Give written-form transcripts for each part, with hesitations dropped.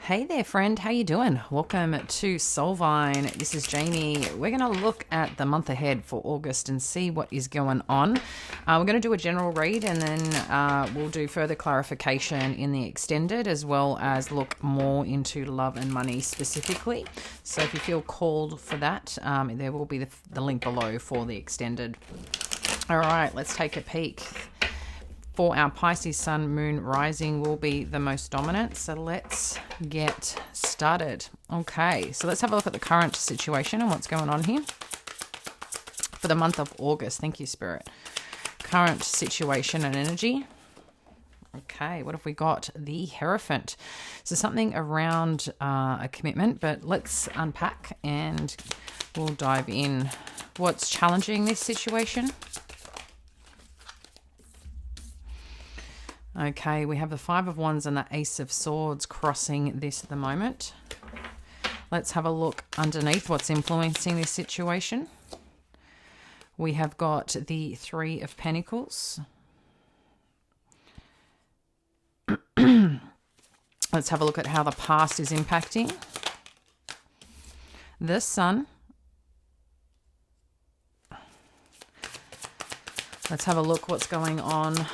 Hey there, friend. How you doing? Welcome to Soulvine. This is Jamie. We're going to look at the month ahead for August and see what is going on. We're going to do a general read and then we'll do further clarification in the extended, as well as look more into love and money specifically. So if you feel called for that, there will be the link below for the extended. All right, let's take a peek. For our Pisces sun, moon, rising will be the most dominant. So let's get started. Okay, so let's have a look at the current situation and what's going on here for the month of August. Thank you, Spirit. Current situation and energy. Okay, what have we got? The Hierophant. So something around a commitment, but let's unpack and we'll dive in. What's challenging this situation? Okay, we have the Five of Wands and the Ace of Swords crossing this at the moment. Let's have a look underneath what's influencing this situation. We have got the Three of Pentacles. Let's have a look at how the past is impacting. The Sun. Let's have a look what's going on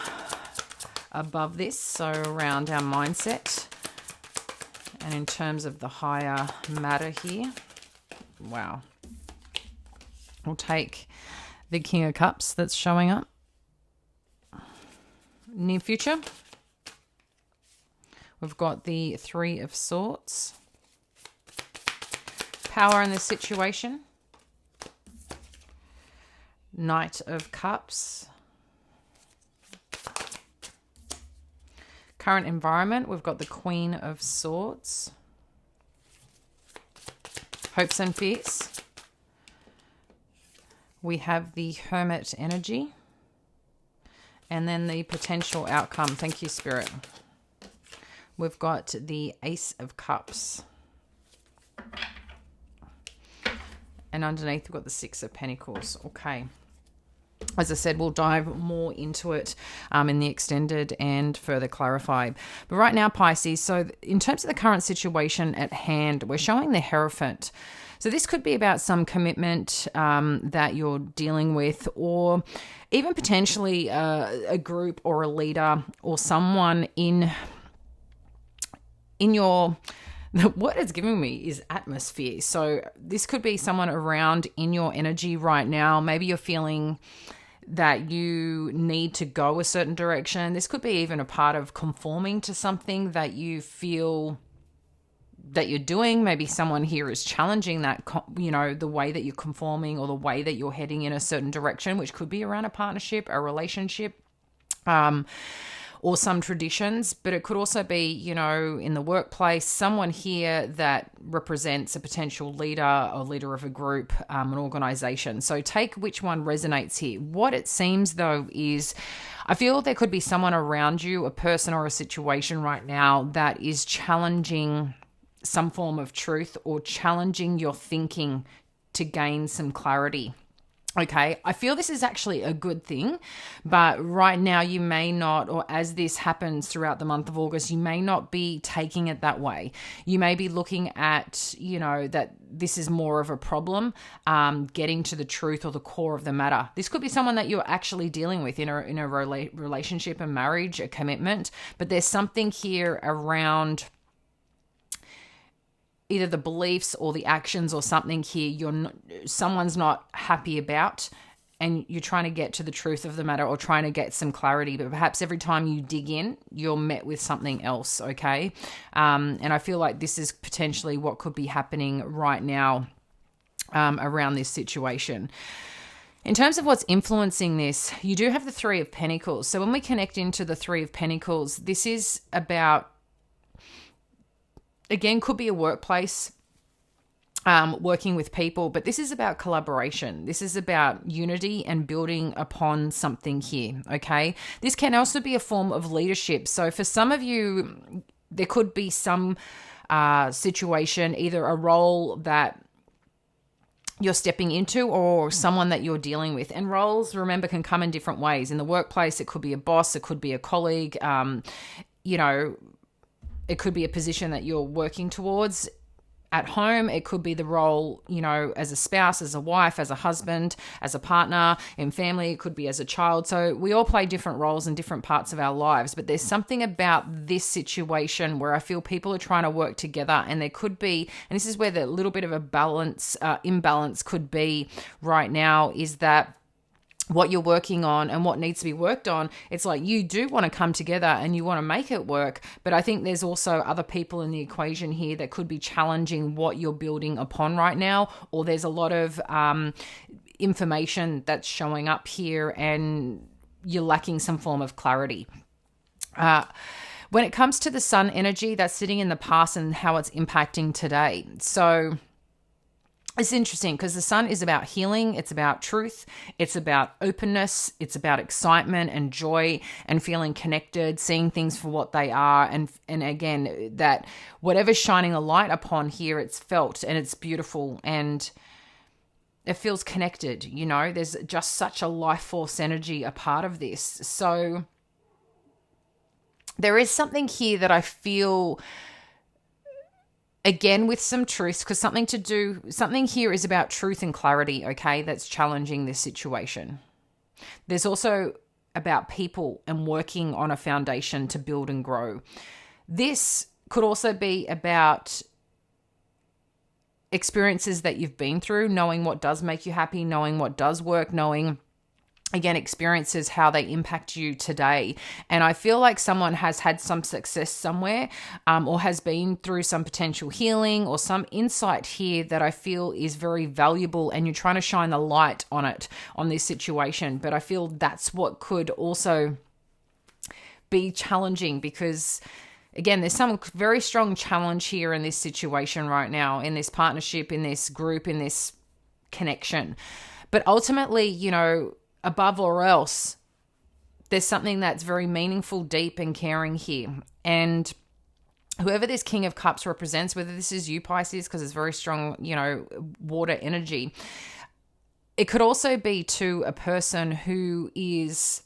above this, so around our mindset and in terms of the higher matter here. Wow. We'll take the King of Cups that's showing up. Near future, we've got the Three of Swords. Power in this situation. Knight of Cups. Current environment, we've got the Queen of Swords. Hopes and fears. We have the Hermit energy. And then the potential outcome. Thank you, Spirit. We've got the Ace of Cups. And underneath, we've got the Six of Pentacles. Okay. As I said, we'll dive more into it in the extended and further clarify. But right now, Pisces, so in terms of the current situation at hand, we're showing the Hierophant. So this could be about some commitment that you're dealing with, or even potentially a group or a leader or someone in your... What it's giving me is atmosphere. So this could be someone around in your energy right now. Maybe you're feeling that you need to go a certain direction. This could be even a part of conforming to something that you feel that you're doing. Maybe someone here is challenging that, the way that you're conforming or the way that you're heading in a certain direction, which could be around a partnership, a relationship, or some traditions, but it could also be, in the workplace, someone here that represents a potential leader or leader of a group, an organization. So take which one resonates here. What it seems, though, is I feel there could be someone around you, a person or a situation right now that is challenging some form of truth or challenging your thinking to gain some clarity. Okay, I feel this is actually a good thing, but right now you may not, or as this happens throughout the month of August, you may not be taking it that way. You may be looking at, that this is more of a problem, getting to the truth or the core of the matter. This could be someone that you're actually dealing with in a relationship, a marriage, a commitment, but there's something here around either the beliefs or the actions or something here someone's not happy about, and you're trying to get to the truth of the matter or trying to get some clarity, but perhaps every time you dig in, you're met with something else, okay? And I feel like this is potentially what could be happening right now around this situation. In terms of what's influencing this, you do have the Three of Pentacles. So when we connect into the Three of Pentacles, this is about, again, could be a workplace, working with people, but this is about collaboration. This is about unity and building upon something here, okay? This can also be a form of leadership. So for some of you, there could be some situation, either a role that you're stepping into or someone that you're dealing with. And roles, remember, can come in different ways. In the workplace, it could be a boss, it could be a colleague, it could be a position that you're working towards at home. It could be the role, as a spouse, as a wife, as a husband, as a partner, in family. It could be as a child. So we all play different roles in different parts of our lives. But there's something about this situation where I feel people are trying to work together, and there could be, and this is where the little bit of a imbalance could be right now, is that what you're working on and what needs to be worked on, it's like you do want to come together and you want to make it work. But I think there's also other people in the equation here that could be challenging what you're building upon right now, or there's a lot of information that's showing up here and you're lacking some form of clarity. When it comes to the sun energy, that's sitting in the past and how it's impacting today. So it's interesting because the sun is about healing. It's about truth. It's about openness. It's about excitement and joy and feeling connected, seeing things for what they are. And again, that whatever's shining a light upon here, it's felt and it's beautiful and it feels connected. There's just such a life force energy a part of this. So there is something here that I feel, again, with some truth, because something here is about truth and clarity, okay, that's challenging this situation. There's also about people and working on a foundation to build and grow. This could also be about experiences that you've been through, knowing what does make you happy, knowing what does work, knowing, again, experiences, how they impact you today. And I feel like someone has had some success somewhere, or has been through some potential healing or some insight here that I feel is very valuable, and you're trying to shine the light on it, on this situation. But I feel that's what could also be challenging because, again, there's some very strong challenge here in this situation right now, in this partnership, in this group, in this connection. But ultimately, above all else, there's something that's very meaningful, deep, and caring here. And whoever this King of Cups represents, whether this is you, Pisces, because it's very strong, water energy, it could also be to a person who is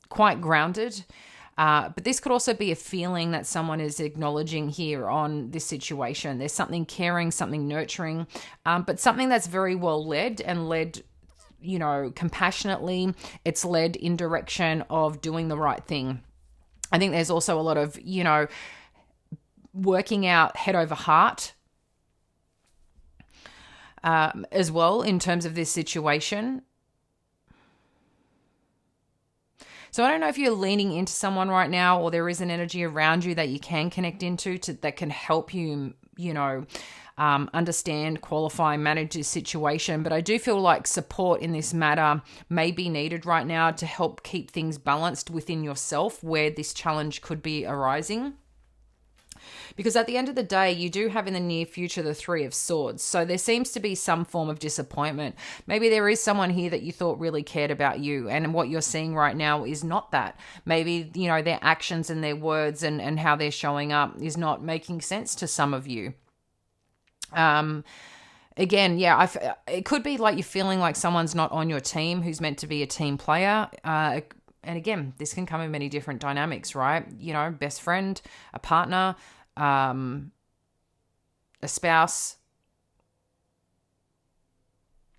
quite grounded. But this could also be a feeling that someone is acknowledging here on this situation. There's something caring, something nurturing, but something that's very well led and led compassionately. It's led in direction of doing the right thing. I think there's also a lot of, working out head over heart as well in terms of this situation. So I don't know if you're leaning into someone right now, or there is an energy around you that you can connect into that can help you, understand, qualify, manage this situation. But I do feel like support in this matter may be needed right now to help keep things balanced within yourself where this challenge could be arising. Because at the end of the day, you do have in the near future the Three of Swords. So there seems to be some form of disappointment. Maybe there is someone here that you thought really cared about you, and what you're seeing right now is not that. Maybe, their actions and their words and how they're showing up is not making sense to some of you. Again, it could be like you're feeling like someone's not on your team who's meant to be a team player. And again, this can come in many different dynamics, right? Best friend, a partner, a spouse,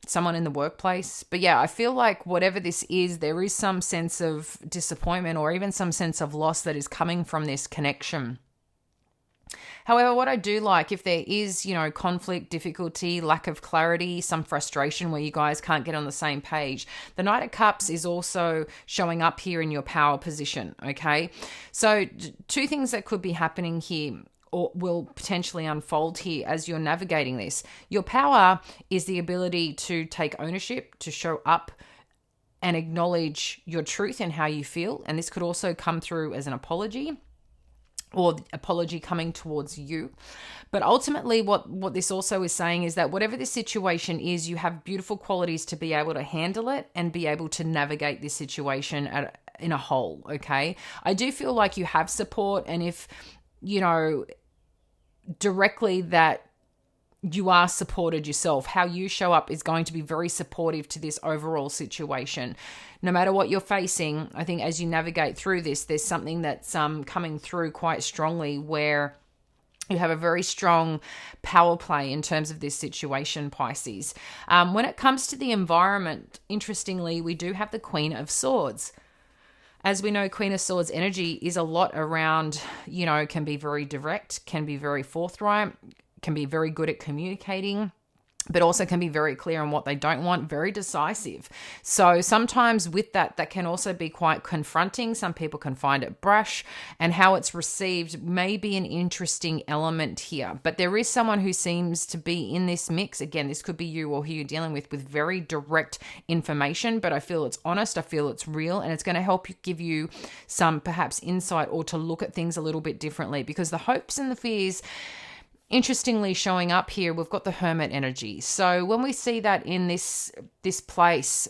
someone in the workplace. But I feel like whatever this is, there is some sense of disappointment or even some sense of loss that is coming from this connection. However, what I do like, if there is, conflict, difficulty, lack of clarity, some frustration where you guys can't get on the same page, the Knight of Cups is also showing up here in your power position, okay? So two things that could be happening here or will potentially unfold here as you're navigating this. Your power is the ability to take ownership, to show up and acknowledge your truth and how you feel. And this could also come through as an apology, or apology coming towards you. But ultimately what this also is saying is that whatever this situation is, you have beautiful qualities to be able to handle it and be able to navigate this situation in a whole, okay? I do feel like you have support, and if, directly that you are supported yourself. How you show up is going to be very supportive to this overall situation. No matter what you're facing, I think as you navigate through this, there's something that's coming through quite strongly where you have a very strong power play in terms of this situation, Pisces. When it comes to the environment, interestingly, we do have the Queen of Swords. As we know, Queen of Swords energy is a lot around, can be very direct, can be very forthright, can be very good at communicating, but also can be very clear on what they don't want, very decisive. So sometimes with that can also be quite confronting. Some people can find it brash, and how it's received may be an interesting element here. But there is someone who seems to be in this mix. Again, this could be you or who you're dealing with very direct information, but I feel it's honest, I feel it's real, and it's going to help give you some perhaps insight or to look at things a little bit differently, because the hopes and the fears, interestingly showing up here, we've got the Hermit energy. So when we see that in this place,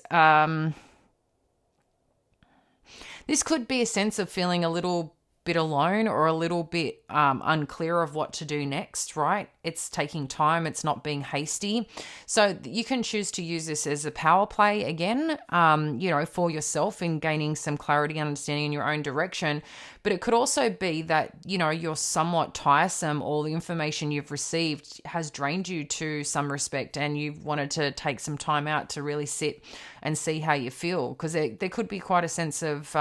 this could be a sense of feeling a little bit alone or a little bit unclear of what to do next, right? It's taking time. It's not being hasty. So you can choose to use this as a power play again, for yourself in gaining some clarity and understanding in your own direction. But it could also be that, you're somewhat tiresome. All the information you've received has drained you to some respect, and you've wanted to take some time out to really sit and see how you feel. Because there could be quite a sense of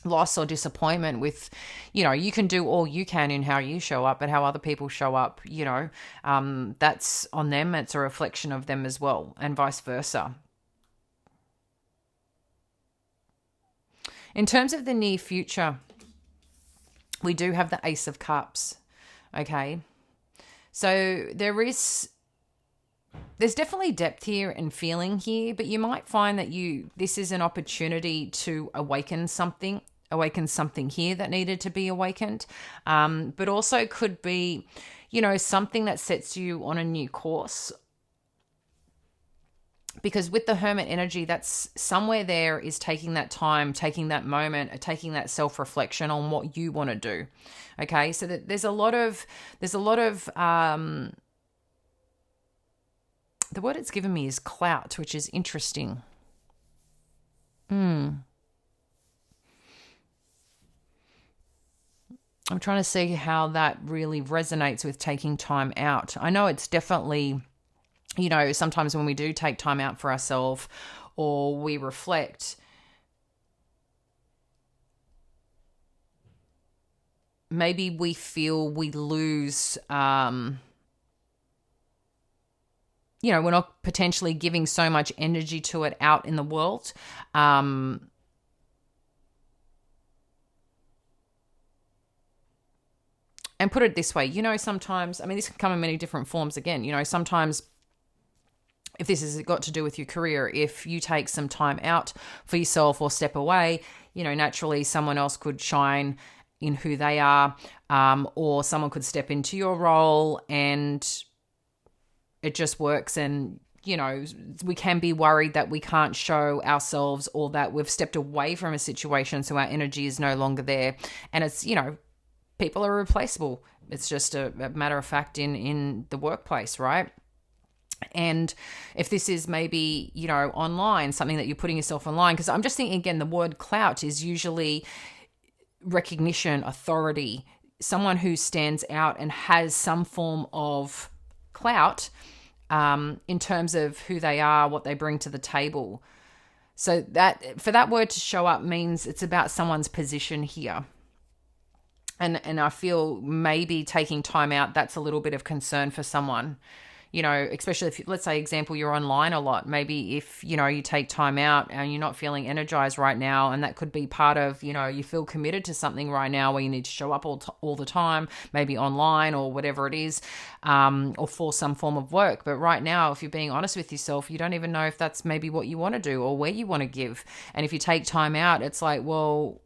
loss or disappointment with, you can do all you can in how you show up, but how other people show up, that's on them. It's a reflection of them as well, and vice versa. In terms of the near future, we do have the Ace of Cups. Okay. So there's definitely depth here and feeling here, but you might find that this is an opportunity to awaken something here that needed to be awakened. But also could be, something that sets you on a new course. Because with the Hermit energy, that's somewhere there is taking that time, taking that moment, taking that self-reflection on what you want to do. Okay. So that there's a lot of, the word it's given me is clout, which is interesting. I'm trying to see how that really resonates with taking time out. I know it's definitely, sometimes when we do take time out for ourselves or we reflect, maybe we feel we lose, we're not potentially giving so much energy to it out in the world. And put it this way, sometimes, this can come in many different forms again, sometimes if this has got to do with your career, if you take some time out for yourself or step away, naturally someone else could shine in who they are, or someone could step into your role and it just works. And, we can be worried that we can't show ourselves or that we've stepped away from a situation, so our energy is no longer there. And it's, people are replaceable. It's just a matter of fact in the workplace, right? And if this is maybe, online, something that you're putting yourself online, because I'm just thinking, again, the word clout is usually recognition, authority, someone who stands out and has some form of clout in terms of who they are, what they bring to the table. So that for that word to show up means it's about someone's position here. And I feel maybe taking time out, that's a little bit of concern for someone, especially if, let's say, example, you're online a lot. Maybe if, you take time out and you're not feeling energized right now, and that could be part of, you feel committed to something right now where you need to show up all the time, maybe online or whatever it is, or for some form of work. But right now, if you're being honest with yourself, you don't even know if that's maybe what you want to do or where you want to give. And if you take time out, it's like, well,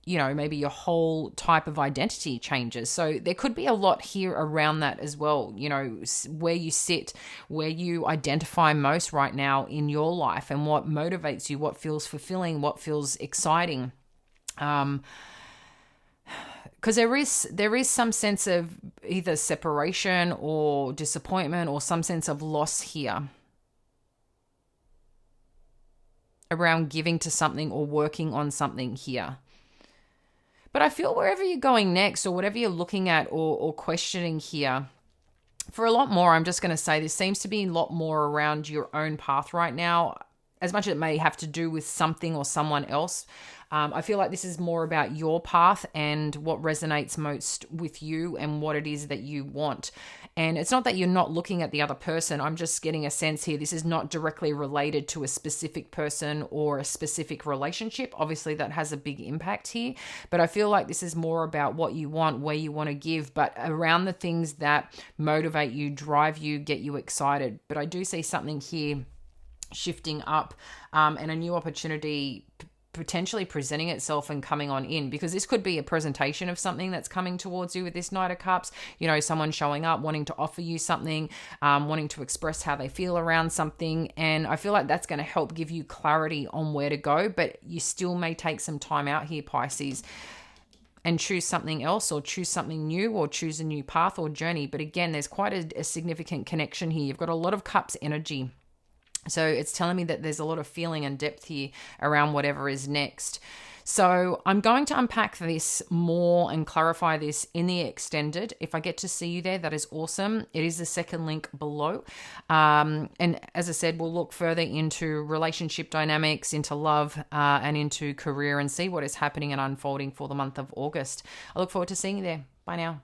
maybe your whole type of identity changes. So there could be a lot here around that as well, where you sit, where you identify most right now in your life and what motivates you, what feels fulfilling, what feels exciting. because there is some sense of either separation or disappointment or some sense of loss here around giving to something or working on something here. But I feel wherever you're going next or whatever you're looking at or questioning here, for a lot more, I'm just going to say this seems to be a lot more around your own path right now, as much as it may have to do with something or someone else. I feel like this is more about your path and what resonates most with you and what it is that you want. And it's not that you're not looking at the other person. I'm just getting a sense here. This is not directly related to a specific person or a specific relationship. Obviously, that has a big impact here. But I feel like this is more about what you want, where you want to give, but around the things that motivate you, drive you, get you excited. But I do see something here shifting up and a new opportunity potentially presenting itself and coming on in, because this could be a presentation of something that's coming towards you with this Knight of Cups. You know, someone showing up, wanting to offer you something, wanting to express how they feel around something. And I feel like that's going to help give you clarity on where to go, but you still may take some time out here, Pisces, and choose something else or choose something new or choose a new path or journey. But again, there's quite a significant connection here. You've got a lot of Cups energy. So it's telling me that there's a lot of feeling and depth here around whatever is next. So I'm going to unpack this more and clarify this in the extended. If I get to see you there, that is awesome. It is the second link below. And as I said, we'll look further into relationship dynamics, into love, and into career and see what is happening and unfolding for the month of August. I look forward to seeing you there. Bye now.